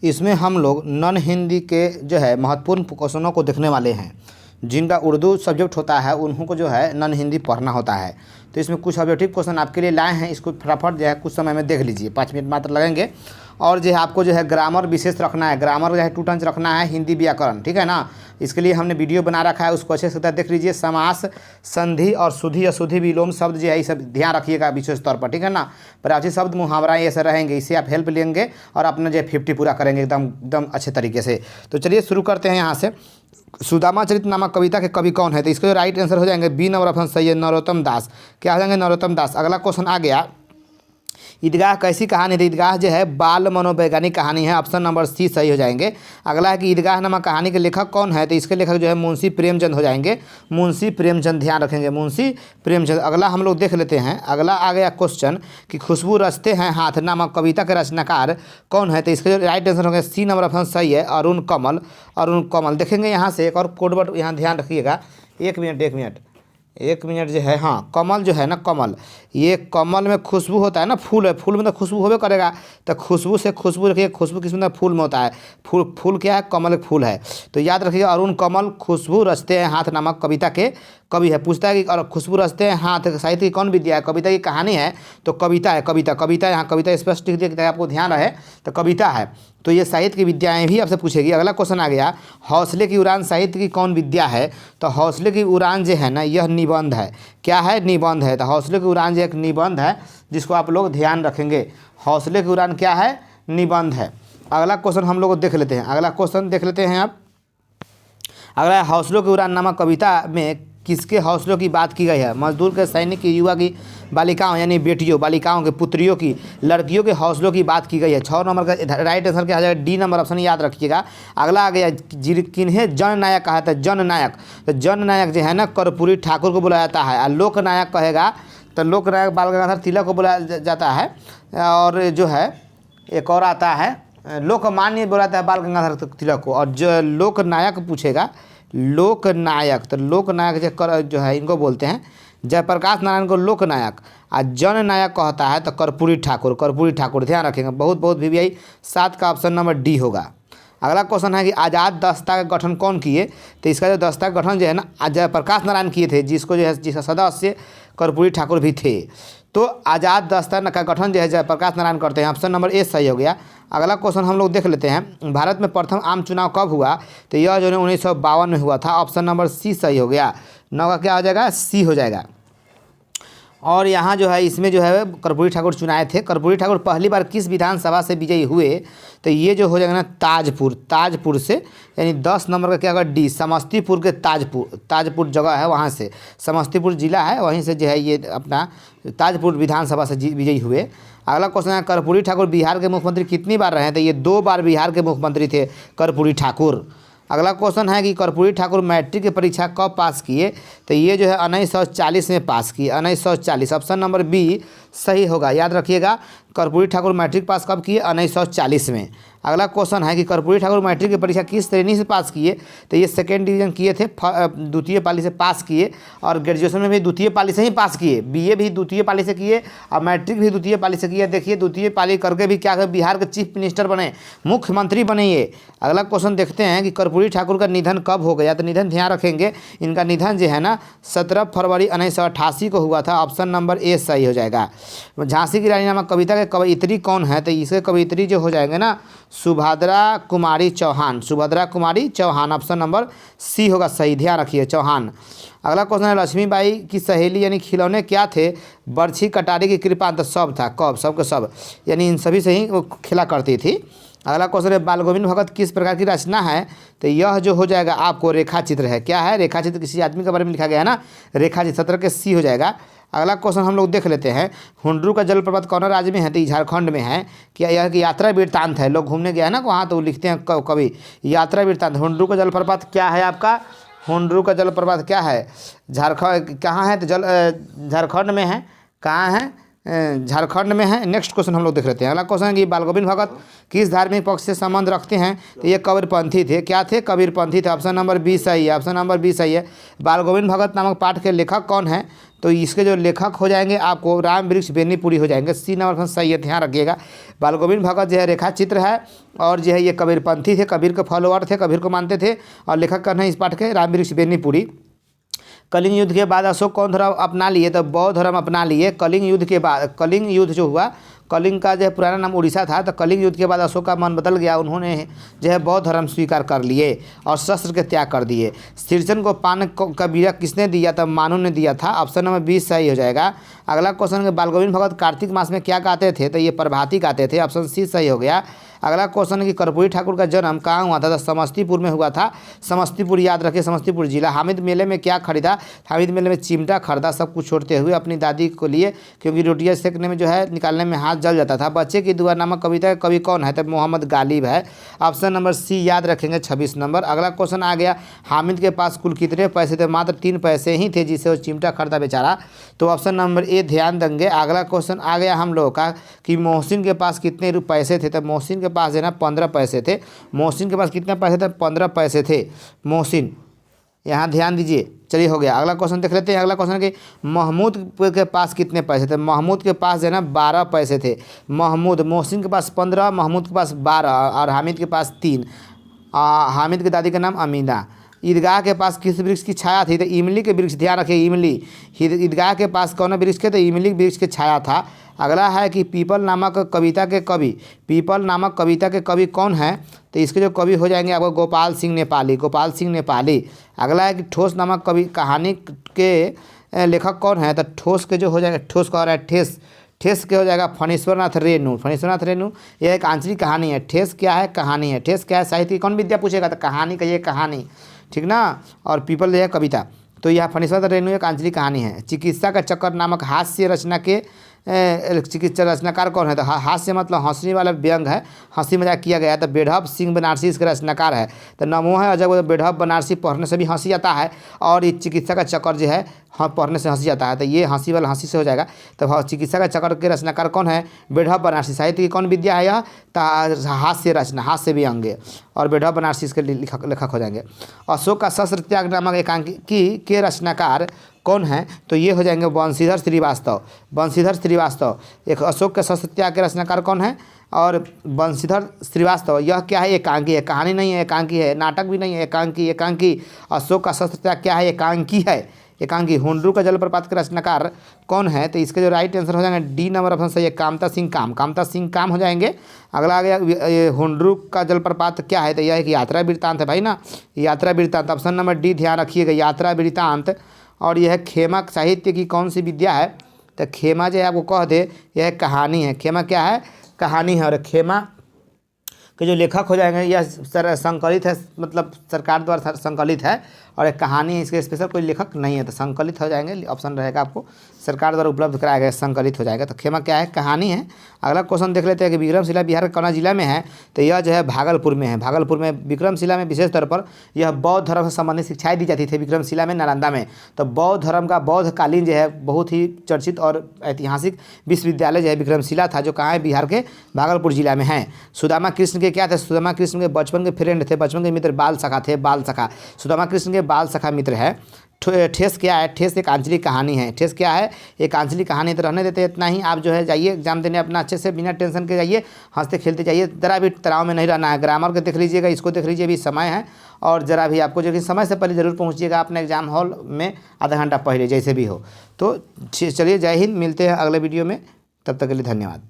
इसमें हम लोग नॉन हिंदी के जो है महत्वपूर्ण क्वेश्चनों को देखने वाले हैं। जिनका उर्दू सब्जेक्ट होता है उन्हों को जो है नॉन हिंदी पढ़ना होता है। तो इसमें कुछ ऑब्जेक्टिव क्वेश्चन आपके लिए लाए हैं, इसको फटाफट जो है कुछ समय में देख लीजिए, 5 मिनट मात्र लगेंगे। और जो है आपको जो है ग्रामर विशेष रखना है, ग्रामर जो है 2 टर्म्स रखना है, हिंदी व्याकरण, ठीक है ना। इसके लिए हमने वीडियो बना रखा है, उसको अच्छे से देख लीजिए। समास, संधि और शुद्धि अशुद्धि विलोम शब्द जो है ये सब ध्यान रखिएगा विशेष तौर पर, ठीक है ना। प्राचीन शब्द मुहावरा ये सब रहेंगे, इससे आप हेल्प लेंगे और अपना जो है 50 पूरा करेंगे एकदम एकदम अच्छे तरीके से। तो चलिए शुरू करते हैं यहाँ से। सुदामा चरित नामक कविता के कवि कौन है? तो इसका जो राइट आंसर हो जाएंगे बी नंबर ऑप्शन सही है, नरोत्तम दास। क्या हो जाएंगे? नरोत्तम दास। अगला क्वेश्चन आ गया, ईदगाह कैसी कहानी थी? ईदगाह जो है बाल मनोवैज्ञानिक कहानी है, ऑप्शन नंबर सी सही हो जाएंगे। अगला है कि ईदगाह नामक कहानी के लेखक कौन है? तो इसके लेखक जो है मुंशी प्रेमचंद हो जाएंगे, मुंशी प्रेमचंद, ध्यान रखेंगे मुंशी प्रेमचंद। अगला हम लोग देख लेते हैं। अगला आ गया क्वेश्चन कि खुशबू रचते हैं हाथ नामक कविता के रचनाकार कौन है? तो इसके जो राइट आंसर हो गया सी नंबर ऑप्शन सही है, अरुण कमल। अरुण कमल। देखेंगे यहाँ से एक और कोड वर्ड यहाँ ध्यान रखिएगा, एक मिनट जो है, हाँ कमल जो है ना, कमल, ये कमल में खुशबू होता है ना, फूल है, फूल में तो खुशबू होबे करेगा। तो खुशबू से खुशबू रखिए, खुशबू किस में? फूल में होता है। फूल क्या है? कमल एक फूल है। तो याद रखिए अरुण कमल खुशबू रचते हैं हाथ नामक कविता के कवि है। पूछता है कि और खुशबू रचते हैं हाथ साहित्य की कौन विद्या है? कविता की कहानी है तो कविता है, कविता यहाँ कविता स्पष्ट लिख दिया, आपको ध्यान रहे तो कविता है। तो ये साहित्य की विद्याएं भी आपसे पूछेगी। अगला क्वेश्चन आ गया, हौसले की उड़ान साहित्य की कौन विद्या है? तो हौसले की उड़ान जो है ना, यह निबंध है। क्या है? निबंध है। तो हौसले की उड़ान जो एक निबंध है जिसको आप लोग ध्यान रखेंगे। हौसले की उड़ान क्या है? निबंध है। अगला क्वेश्चन हम लोग देख लेते हैं। अगला क्वेश्चन देख लेते हैं आप। अगला हौसलों की उड़ान नामक कविता में किसके हौसलों की बात की गई है? मजदूर के, सैनिक की, युवा की, बालिकाओं यानी बेटियों, बालिकाओं के, पुत्रियों की, लड़कियों के हौसलों की बात की गई है। 6 नंबर का राइट आंसर क्या आ जाएगा? डी नंबर ऑप्शन, याद रखिएगा। अगला आ गया, किन्हें जननायक कहा था? जननायक। तो जननायक जो है ना कर्पूरी ठाकुर को बुलाया जाता है। और लोकनायक कहेगा तो लोकनायक बाल गंगाधर तिलक को बुलाया जाता है। और जो है एक और आता है लोकमान्य बुलाता है बाल गंगाधर तिलक को। और जो लोकनायक पूछेगा, लोकनायक, तो लोकनायक जो है इनको बोलते हैं जयप्रकाश नारायण को लोकनायक। और जननायक कहता है तो कर्पूरी ठाकुर। ध्यान रखेंगे, बहुत VVI 7 का ऑप्शन नंबर डी होगा। अगला क्वेश्चन है कि आज़ाद दस्ता का गठन कौन किए? तो इसका जो दस्ता का गठन जो है ना जयप्रकाश नारायण किए थे, जिसका सदस्य कर्पूरी ठाकुर भी थे। तो आज़ाद दस्ता का गठन जो है जयप्रकाश नारायण करते हैं, ऑप्शन नंबर ए सही हो गया। अगला क्वेश्चन हम लोग देख लेते हैं, भारत में प्रथम आम चुनाव कब हुआ? तो यह जो है 1952 में हुआ था, ऑप्शन नंबर सी सही हो गया। 9 का क्या हो जाएगा? सी हो जाएगा। और यहाँ जो है इसमें जो है कर्पूरी ठाकुर चुनाए थे। कर्पूरी ठाकुर पहली बार किस विधानसभा से विजयी हुए? तो ये जो हो जाएगा ना ताजपुर से, यानी 10 नंबर का क्या होगा? डी, समस्तीपुर के ताजपुर जगह है, वहाँ से, समस्तीपुर जिला है, वहीं से जो है ये अपना ताजपुर विधानसभा से विजयी हुए। अगला क्वेश्चन है, कर्पूरी ठाकुर बिहार के मुख्यमंत्री कितनी बार रहे? तो ये 2 बार बिहार के मुख्यमंत्री थे कर्पूरी ठाकुर। अगला क्वेश्चन है कि कर्पूरी ठाकुर मैट्रिक की परीक्षा कब पास किए? तो ये जो है 1940 में पास किए, 1940, ऑप्शन नंबर बी सही होगा। याद रखिएगा कर्पूरी ठाकुर मैट्रिक पास कब किए? 1940 में। अगला क्वेश्चन है कि कर्पूरी ठाकुर मैट्रिक की परीक्षा किस श्रेणी से पास किए? तो ये 2nd डिवीज़न किए थे, द्वितीय पाली से पास किए। और ग्रेजुएशन में भी द्वितीय पाली से ही पास किए, BA भी द्वितीय पाली से किए और मैट्रिक भी द्वितीय पाली से किए। देखिए द्वितीय पाली करके भी क्या बिहार के चीफ मिनिस्टर बने, मुख्यमंत्री बने ये। अगला क्वेश्चन देखते हैं कि कर्पूरी ठाकुर का निधन कब हो गया? तो निधन ध्यान रखेंगे, इनका निधन जो है ना 17 फरवरी 1988 को हुआ था, ऑप्शन नंबर ए सही हो जाएगा। झांसी की रानी नामक कविता के कवयित्री कौन है? तो इसके कवयित्री जो हो जाएंगे ना Subhadra Kumari Chauhan, option number C होगा सही। ध्यान रखिए चौहान। अगला क्वेश्चन है, लक्ष्मीबाई की सहेली यानी खिलौने क्या थे? बर्छी, कटारी की कृपांत सब था, कब? सबके सब, यानी इन सभी से ही वो खेला करती थी। अगला क्वेश्चन है, बाल गोविंद भगत किस प्रकार की रचना है? तो यह जो हो जाएगा आपको रेखा चित्र है। क्या है? रेखा चित्र, किसी आदमी के बारे में लिखा गया है ना, रेखा चित्र, 17 के सी हो जाएगा। अगला क्वेश्चन हम लोग देख लेते हैं, हुंड्रू का जलप्रपात कौन राज्य में है? तो झारखंड में है। क्या यह कि यात्रा वृत्तांत है, लोग घूमने गया है ना वहाँ तो लिखते हैं कवि यात्रा वृत्तांत। हुंड्रू का जलप्रपात क्या है आपका? हुंड्रू का जलप्रपात क्या है? झारखंड कहाँ है? तो झारखंड में है। कहाँ है? झारखंड में है। नेक्स्ट क्वेश्चन हम लोग देख लेते हैं। अगला क्वेश्चन है कि बाल गोविंद भगत किस धार्मिक पक्ष से संबंध रखते हैं? तो ये कबीरपंथी थे। क्या थे? कबीरपंथी थे। ऑप्शन नंबर बी सही है। ऑप्शन नंबर बी सही है। बाल गोविंद भगत नामक पाठ के लेखक कौन है? तो इसके जो लेखक हो जाएंगे आपको राम वृक्ष बेनीपुरी हो जाएंगे। सी नंबर ऑप्शन सही है, ध्यान रखिएगा। बाल गोविंद भगत जो है रेखा चित्र है और जो है ये कबीरपंथी थे, कबीर के फॉलोअर थे, कबीर को मानते थे और लेखक कौन है इस पाठ के? राम वृक्ष बेनीपुरी। कलिंग युद्ध के बाद अशोक कौन धर्म अपना लिए? तो बौद्ध धर्म अपना लिए। कलिंग युद्ध के बाद, कलिंग युद्ध जो हुआ, कलिंग का जो है पुराना नाम उड़ीसा था, तो कलिंग युद्ध के बाद अशोक का मन बदल गया, उन्होंने जो है बौद्ध धर्म स्वीकार कर लिए और शस्त्र के त्याग कर दिए। सिरजन को पान का बीड़ा किसने दिया? तब मानू ने दिया था। ऑप्शन नंबर 20 सही हो जाएगा। अगला क्वेश्चन, बाल गोविंद भगत कार्तिक मास में क्या गाते थे? तो ये प्रभाती गाते थे। ऑप्शन सी सही हो गया। अगला क्वेश्चन है कि कर्पूरी ठाकुर का जन्म कहाँ हुआ था? तो समस्तीपुर में हुआ था। समस्तीपुर याद रखिए, समस्तीपुर जिला। हामिद मेले में क्या खरीदा? हामिद मेले में चिमटा खरीदा, सब कुछ छोड़ते हुए अपनी दादी को लिए, क्योंकि रोटियां सेकने में जो है निकालने में हाथ जल जाता था। बच्चे की दुआ नामक कविता का कवि कौन है? तो मोहम्मद गालिब है। ऑप्शन नंबर सी याद रखेंगे, 26 नंबर। अगला क्वेश्चन आ गया, हामिद के पास कुल कितने पैसे थे? मात्र 3 पैसे ही थे, जिससे वो चिमटा खरीदा बेचारा। तो ऑप्शन नंबर ए ध्यान देंगे। अगला क्वेश्चन आ गया हम लोगों का कि मोहसिन के पास कितने पैसे थे? तो मोहसिन के पास है ना 15 पैसे थे। मोहसिन के पास कितने पैसे थे? 15 पैसे थे मोहसिन, यहाँ ध्यान दीजिए। चलिए हो गया। अगला क्वेश्चन देख लेते हैं। अगला क्वेश्चन है कि महमूद के पास कितने पैसे थे? महमूद के पास जो है ना 12 पैसे थे। मोहसिन के पास 15, महमूद के पास 12 और हामिद के पास 3। हामिद की दादी का नाम अमीना। ईदगाह के पास किस वृक्ष की छाया थी? तो इमली के वृक्ष, ध्यान रखिए इमली। ईदगाह के पास कौन वृक्ष के? तो इमली वृक्ष की छाया था। अगला है कि पीपल नामक कविता के कवि, पीपल नामक कविता के कवि कौन है? तो इसके जो कवि हो जाएंगे आपको गोपाल सिंह नेपाली, गोपाल सिंह नेपाली। अगला है कि ठोस नामक कवि कहानी के लेखक कौन है? तो ठोस के जो हो जाएगा, ठोस का हो रहा है ठेस, ठेस के हो जाएगा फणीश्वरनाथ रेणु। फणीश्वरनाथ रेणु यह एक आंचलिक कहानी है। ठेस क्या है? कहानी है। ठेस क्या है? साहित्य कौन विद्या पूछेगा? तो कहानी का ये कहानी, ठीक ना। और पीपल जो है कविता। तो यह फणीश्वरनाथ रेणु एक आंचलिक कहानी है। चिकित्सा का चक्कर नामक हास्य रचना के चिकित्सा रचनाकार कौन है? तो हास्य मतलब हंसने वाला व्यंग है, हंसी मजाक किया गया है। तो बेढब सिंह बनारसी इसके रचनाकार है। तो नमो है अजब बेढब बनारसी पढ़ने से भी हंसी आता है और ये चिकित्सा का चक्कर जो है हाँ पढ़ने से हंसी आता है। तो ये हंसी वाला हंसी से हो जाएगा। तो चिकित्सा का चक्कर के रचनाकार कौन है? बेढब बनारसी। साहित्य की कौन विद्या है? यह तो हास्य रचना, हास्य व्यंग, और बेढब बनारसी इसके लेखक हो जाएंगे। अशोक का शस्त्र त्याग नामक एकांकी के रचनाकार कौन है? तो ये हो जाएंगे बंशीधर श्रीवास्तव। बंशीधर श्रीवास्तव एक अशोक के शस्त्र त्याग के रचनाकार कौन है? और बंशीधर श्रीवास्तव। यह क्या है? एकांकी है, कहानी नहीं है, एकांकी है। नाटक भी नहीं है, एकांकी। एकांकी अशोक का शस्त्र त्याग क्या है? एकांकी है, एकांकी। हुंडरू का जलप्रपात के रचनाकार कौन है? तो इसके जो राइट आंसर हो जाएंगे डी नंबर ऑप्शन सही है, कामता सिंह काम। कामता सिंह काम हो जाएंगे। अगला आ गया हुंडरू का जलप्रपात क्या है? तो यह एक यात्रा वृत्तांत है भाई ना, यात्रा वृत्तांत। ऑप्शन नंबर डी ध्यान रखिएगा, यात्रा वृत्तांत। और यह खेमा साहित्य की कौन सी विद्या है? तो खेमा जो है आपको कह दे यह कहानी है। खेमा क्या है? कहानी है। और खेमा के जो लेखक हो जाएंगे यह संकलित है, मतलब सरकार द्वारा संकलित है और एक कहानी है, इसके स्पेशल कोई लेखक नहीं है। तो संकलित हो जाएंगे, ऑप्शन रहेगा आपको सरकार द्वारा उपलब्ध कराया गया, संकलित हो जाएगा। तो खेमा क्या है? कहानी है। अगला क्वेश्चन देख लेते हैं कि विक्रमशिला बिहार के कौन जिला में है? तो यह जो है भागलपुर में है। भागलपुर में विक्रमशिला में विशेष तौर पर यह बौद्ध धर्म से संबंधित शिक्षाएं दी जाती थी विक्रमशिला में, नालंदा में। तो बौद्ध धर्म का बौद्धकालीन जो है बहुत ही चर्चित और ऐतिहासिक विश्वविद्यालय जो है विक्रमशिला था, जो कहाँ है? बिहार के भागलपुर जिला में है। सुदामा कृष्ण के क्या थे? सुदामा कृष्ण के बचपन के फ्रेंड थे, बचपन के मित्र, बाल सखा थे, बाल सखा। सुदामा कृष्ण के बाल सखा मित्र है। ठेस क्या है? ठेस एक आंचलिक कहानी है। ठेस क्या है? एक आंचलिक कहानी। तो रहने देते हैं इतना ही। आप जो है जाइए एग्जाम देने अपना अच्छे से, बिना टेंशन के जाइए, हंसते खेलते जाइए, ज़रा भी तनाव में नहीं रहना है। ग्रामर को देख लीजिएगा, इसको देख लीजिए, अभी समय है। और ज़रा भी आपको जो कि समय से पहले ज़रूर पहुँचिएगा अपने एग्जाम हॉल में, आधा घंटा पहले जैसे भी हो। तो चलिए, जय हिंद, मिलते हैं अगले वीडियो में, तब तक के लिए धन्यवाद।